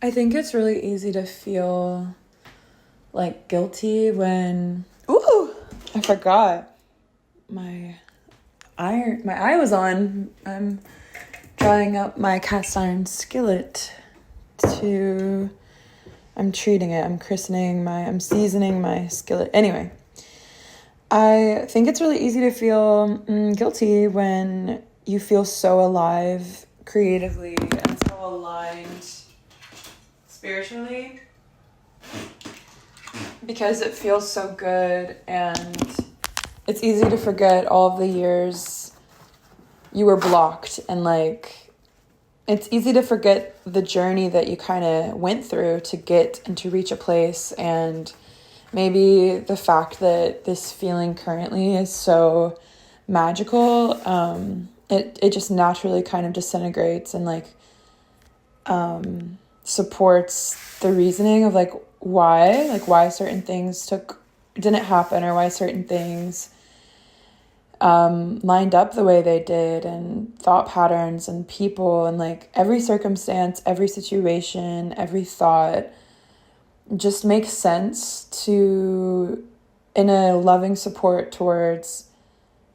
I think it's really easy to feel like guilty when, ooh, I forgot my eye was on. I'm drying up my cast iron skillet I'm treating it. I'm seasoning my skillet. Anyway, I think it's really easy to feel guilty when you feel so alive creatively and so aligned spiritually, because it feels so good, and it's easy to forget all of the years you were blocked, and like it's easy to forget the journey that you kind of went through to get and to reach a place, and maybe the fact that this feeling currently is so magical, it just naturally kind of disintegrates and like supports the reasoning of like why certain things didn't happen, or why certain things lined up the way they did, and thought patterns and people, and like every circumstance, every situation, every thought just makes sense in a loving support towards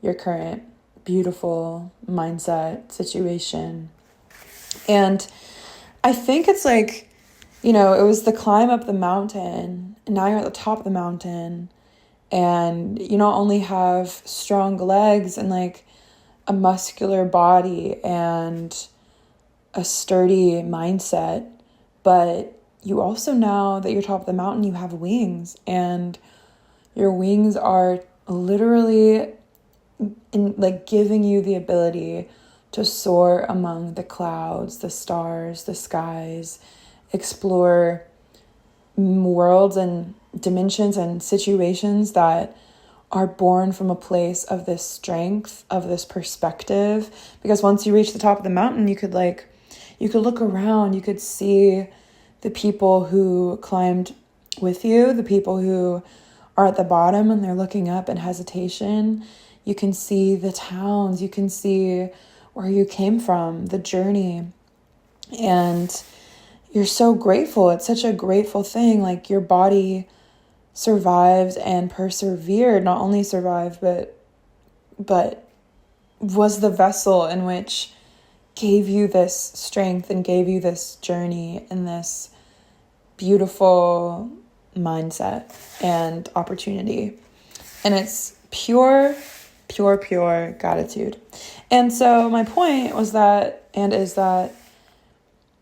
your current beautiful mindset situation. And I think it's like, it was the climb up the mountain, and now you're at the top of the mountain, and you not only have strong legs and like a muscular body and a sturdy mindset, but you also, now that you're top of the mountain, you have wings, and your wings are literally giving you the ability to soar among the clouds, the stars, the skies, explore worlds and dimensions and situations that are born from a place of this strength, of this perspective. Because once you reach the top of the mountain, you could look around, you could see the people who climbed with you, the people who are at the bottom and they're looking up in hesitation. You can see the towns, you can see where you came from, the journey. And you're so grateful. It's such a grateful thing. Like, your body survived and persevered, not only survived, but was the vessel in which gave you this strength and gave you this journey and this beautiful mindset and opportunity. And it's pure gratitude. And so my point is that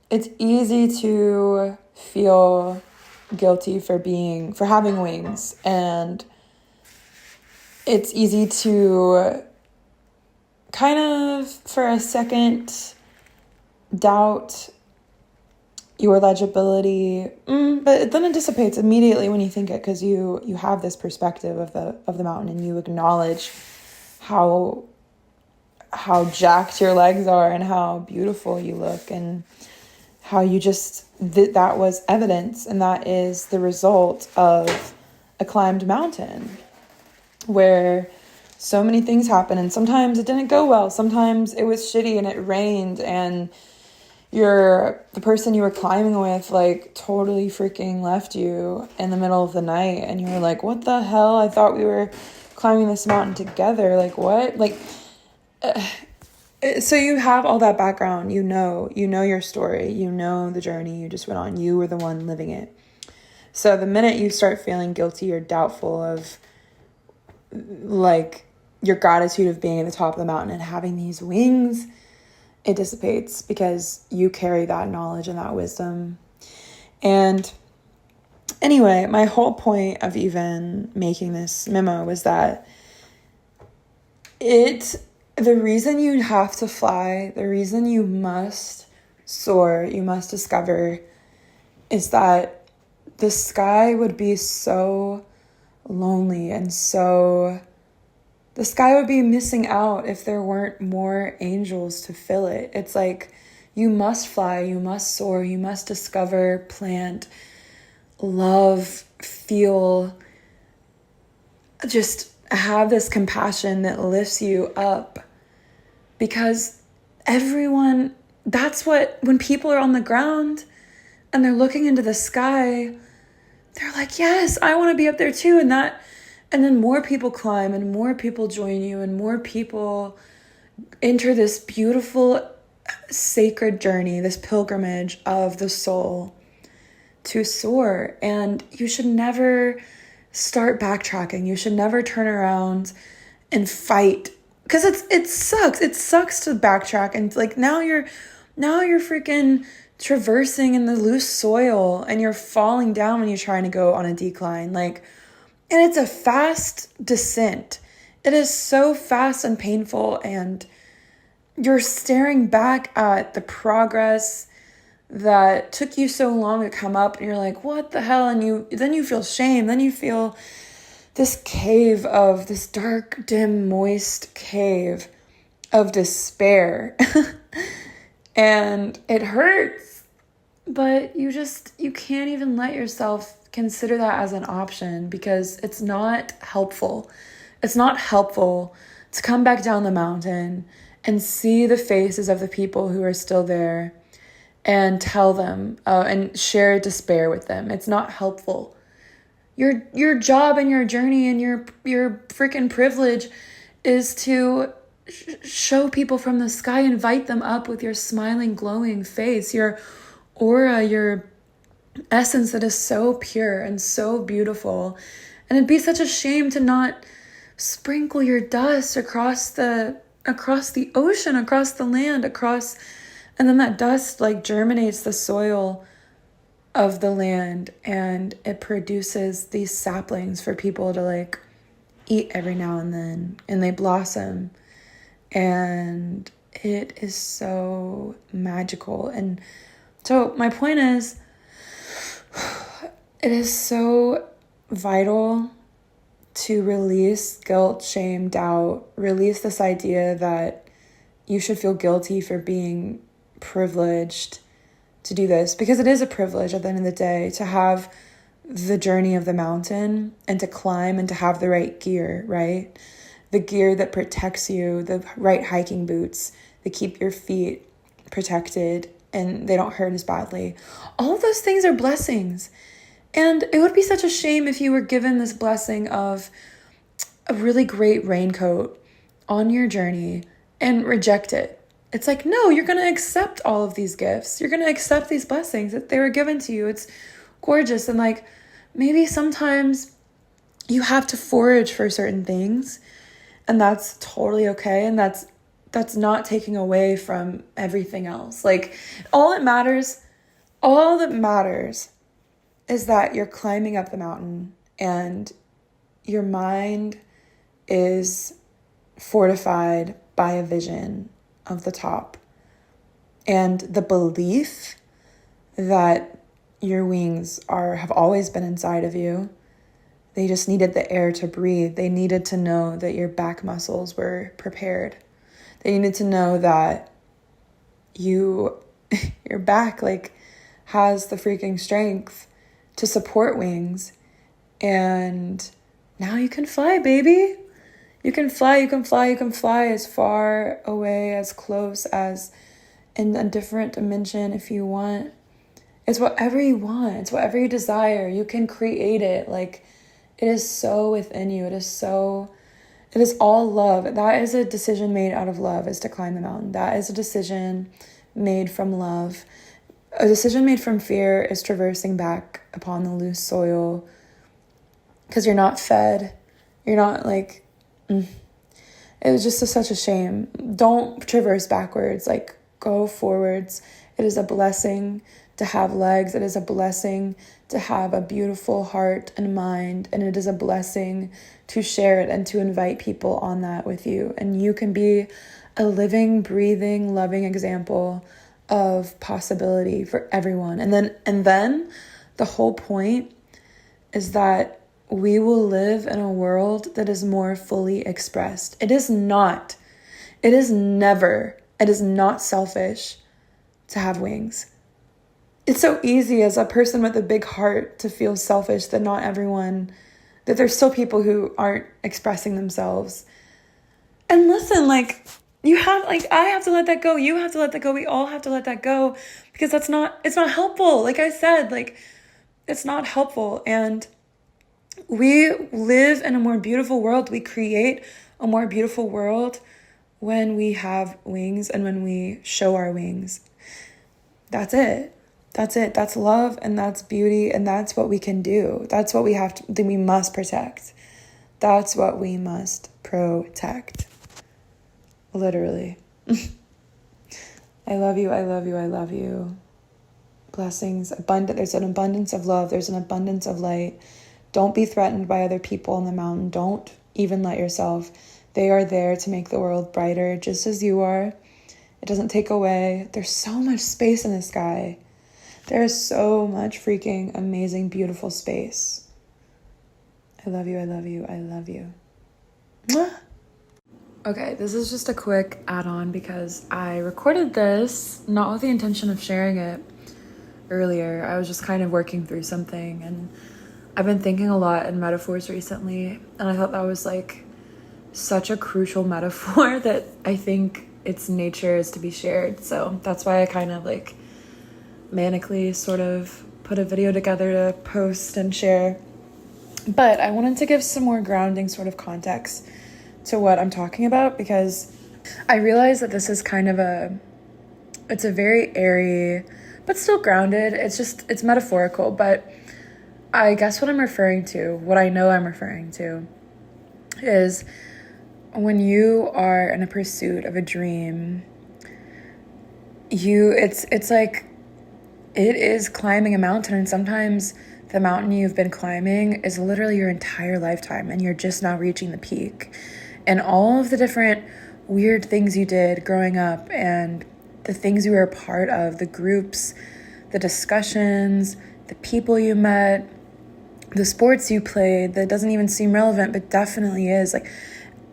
it's easy to feel guilty for having wings, and it's easy to kind of for a second doubt your legibility, but then it dissipates immediately when you think it, because you have this perspective of the mountain, and you acknowledge how jacked your legs are and how beautiful you look, and how you just that was evidence, and that is the result of a climbed mountain where so many things happen, and sometimes it didn't go well, sometimes it was shitty and it rained, and the person you were climbing with like totally freaking left you in the middle of the night, and you were like, what the hell? I thought we were climbing this mountain together. Like, what? So you have all that background, you know your story, you know the journey you just went on, you were the one living it. So the minute you start feeling guilty or doubtful of like your gratitude of being at the top of the mountain and having these wings, it dissipates, because you carry that knowledge and that wisdom. And anyway, my whole point of even making this memo was that the reason you have to fly, the reason you must soar, you must discover, is that the sky would be so lonely, and the sky would be missing out if there weren't more angels to fill it. It's like, you must fly, you must soar, you must discover, plant, love, feel, just have this compassion that lifts you up. Because when people are on the ground, and they're looking into the sky, they're like, yes, I want to be up there too. And then more people climb and more people join you and more people enter this beautiful sacred journey, this pilgrimage of the soul to soar. And you should never start backtracking. You should never turn around and fight, because it sucks. It sucks to backtrack, and like now you're freaking traversing in the loose soil and you're falling down when you're trying to go on a decline. Like, and it's a fast descent. It is so fast and painful, and you're staring back at the progress that took you so long to come up, and you're like, what the hell? And then you feel shame. Then you feel this cave of this dark, dim, moist cave of despair. And it hurts, but you can't even let yourself consider that as an option, because it's not helpful. It's not helpful to come back down the mountain and see the faces of the people who are still there and tell them and share despair with them. It's not helpful. Your job and your journey and your freaking privilege is to show people from the sky, invite them up with your smiling, glowing face, your aura, your essence that is so pure and so beautiful. And it'd be such a shame to not sprinkle your dust across the ocean, across the land, and then that dust like germinates the soil of the land, and it produces these saplings for people to like eat every now and then, and they blossom, and it is so magical. And so my point is, it is so vital to release guilt, shame, doubt, release this idea that you should feel guilty for being privileged to do this, because it is a privilege at the end of the day to have the journey of the mountain and to climb and to have the right gear, right? The gear that protects you, the right hiking boots that keep your feet protected and they don't hurt as badly. All of those things are blessings. And it would be such a shame if you were given this blessing of a really great raincoat on your journey and reject it. It's like, no, you're going to accept all of these gifts. You're going to accept these blessings that they were given to you. It's gorgeous. And like, maybe sometimes you have to forage for certain things, and that's totally okay. And that's not taking away from everything else. Like, all that matters is that you're climbing up the mountain and your mind is fortified by a vision of the top, and the belief that your wings have always been inside of you. They just needed the air to breathe. They needed to know that your back muscles were prepared. They needed to know that your back like has the freaking strength to support wings. And now you can fly, baby. You can fly as far away, as close, as in a different dimension if you want. It's whatever you want. It's whatever you desire. You can create it. Like, it is so within you. It is all love. That is a decision made out of love, is to climb the mountain. That is a decision made from love. A decision made from fear is traversing back upon the loose soil, because you're not fed. You're not like... It was just such a shame. Don't traverse backwards. Like, go forwards. It is a blessing to have legs. It is a blessing to have a beautiful heart and mind. And it is a blessing to share it and to invite people on that with you. And you can be a living, breathing, loving example of possibility for everyone. And then the whole point is that we will live in a world that is more fully expressed. It is not selfish to have wings. It's so easy as a person with a big heart to feel selfish that there's still people who aren't expressing themselves. And listen, like, You have, like, I have to let that go. You have to let that go. We all have to let that go, because it's not helpful. Like I said, like, it's not helpful. And we live in a more beautiful world. We create a more beautiful world when we have wings and when we show our wings. That's it. That's it. That's love, and that's beauty, and that's what we can do. That's what we have to, that we must protect. That's what we must protect. Literally. I love you. I love you. I love you. Blessings. There's an abundance of love. There's an abundance of light. Don't be threatened by other people on the mountain. Don't even let yourself. They are there to make the world brighter, just as you are. It doesn't take away. There's so much space in the sky. There is so much freaking amazing, beautiful space. I love you. I love you. I love you. Mwah. Okay, this is just a quick add-on because I recorded this not with the intention of sharing it earlier. I was just kind of working through something, and I've been thinking a lot in metaphors recently, and I thought that was like such a crucial metaphor that I think its nature is to be shared. So that's why I kind of like manically sort of put a video together to post and share. But I wanted to give some more grounding sort of context to what I'm talking about, because I realize that this is kind of it's a very airy, but still grounded. It's metaphorical, but I guess what I know I'm referring to is when you are in a pursuit of a dream, it's like, it is climbing a mountain, and sometimes the mountain you've been climbing is literally your entire lifetime, and you're just now reaching the peak. And all of the different weird things you did growing up, and the things you were a part of, the groups, the discussions, the people you met, the sports you played that doesn't even seem relevant, but definitely is. Like,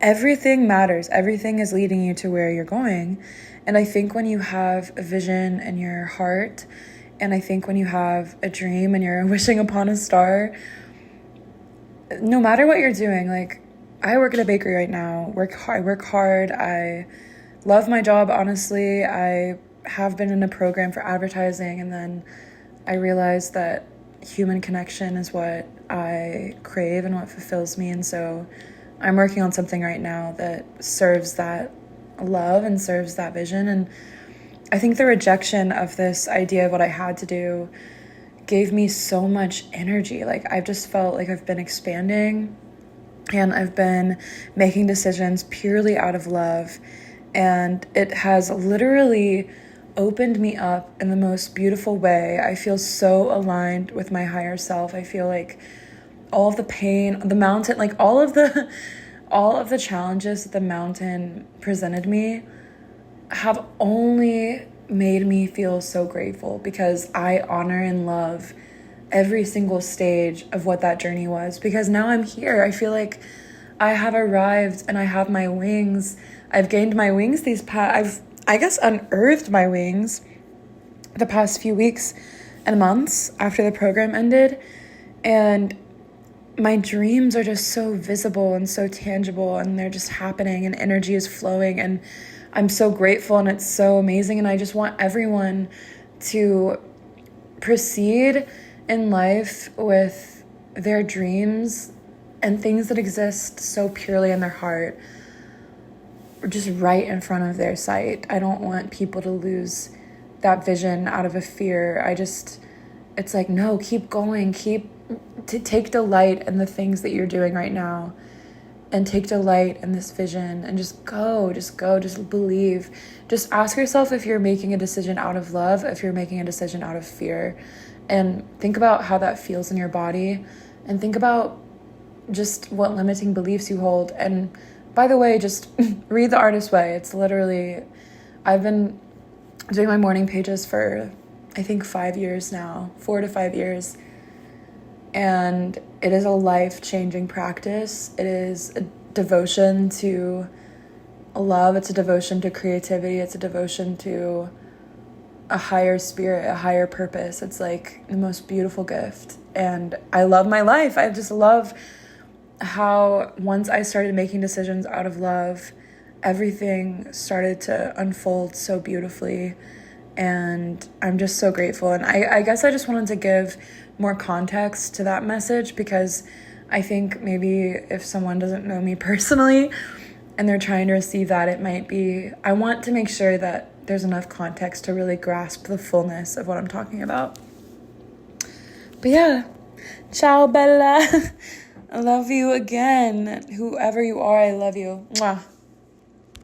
everything matters. Everything is leading you to where you're going. And I think when you have a vision in your heart, and I think when you have a dream and you're wishing upon a star, no matter what you're doing, like, I work at a bakery right now. I work hard. I love my job, honestly. I have been in a program for advertising, and then I realized that human connection is what I crave and what fulfills me. And so I'm working on something right now that serves that love and serves that vision. And I think the rejection of this idea of what I had to do gave me so much energy. Like, I've just felt like I've been expanding, and I've been making decisions purely out of love. And it has literally opened me up in the most beautiful way. I feel so aligned with my higher self. I feel like all of the pain, the mountain, like all of the challenges that the mountain presented me have only made me feel so grateful, because I honor and love every single stage of what that journey was, because now I'm here. I feel like I have arrived and I have my wings. I've gained my wings I've unearthed my wings the past few weeks and months after the program ended. And my dreams are just so visible and so tangible, and they're just happening, and energy is flowing, and I'm so grateful, and it's so amazing. And I just want everyone to proceed in life with their dreams and things that exist so purely in their heart, just right in front of their sight. I don't want people to lose that vision out of a fear. It's like, no, keep going, take delight in the things that you're doing right now, and take delight in this vision, and just believe. Just ask yourself if you're making a decision out of love, if you're making a decision out of fear, and think about how that feels in your body, and think about just what limiting beliefs you hold. And by the way, just read The Artist's Way. It's literally, I've been doing my morning pages for, I think, 5 years now, 4 to 5 years. And it is a life-changing practice. It is a devotion to love. It's a devotion to creativity. It's a devotion to a higher spirit, a higher purpose. It's like the most beautiful gift. And I love my life. I just love how once I started making decisions out of love, everything started to unfold so beautifully. And I'm just so grateful. And I guess I just wanted to give more context to that message, because I think maybe if someone doesn't know me personally and they're trying to receive that, it might be, I want to make sure that there's enough context to really grasp the fullness of what I'm talking about. But yeah, ciao Bella. I love you again. Whoever you are, I love you. Mwah.